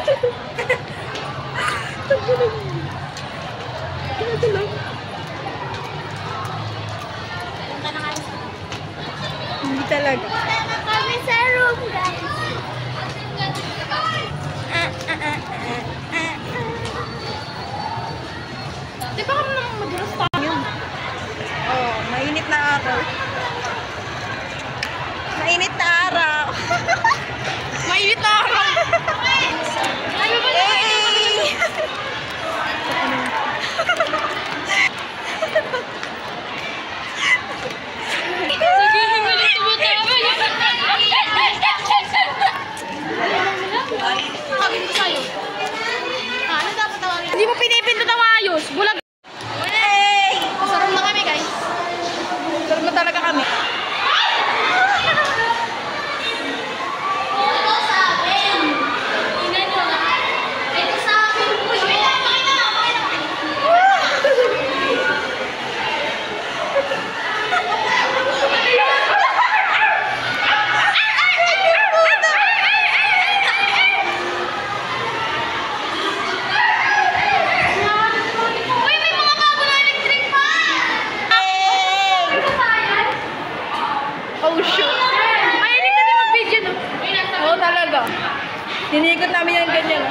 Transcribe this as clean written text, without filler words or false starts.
Hindi talaga. Kami sa room, guys. Di ba kami naman madulas tayo? Oh, mainit na araw. Mainit na araw. Mainit na araw. Ano ba Hindi mo pinipindot ang ayos. Bulag. Hey! Sarap na kami, guys. Sarap na talaga kami. ito sa akin? Tingnan nyo na. Ito sa akin. Uy, wait lang. Pakita lang. Uy, may mga bago na electric fan. Ito sa ayan? Oh, shoot. Mahilig ka din mag-video, no? Oo, talaga. Tinigot namin yan ganyan.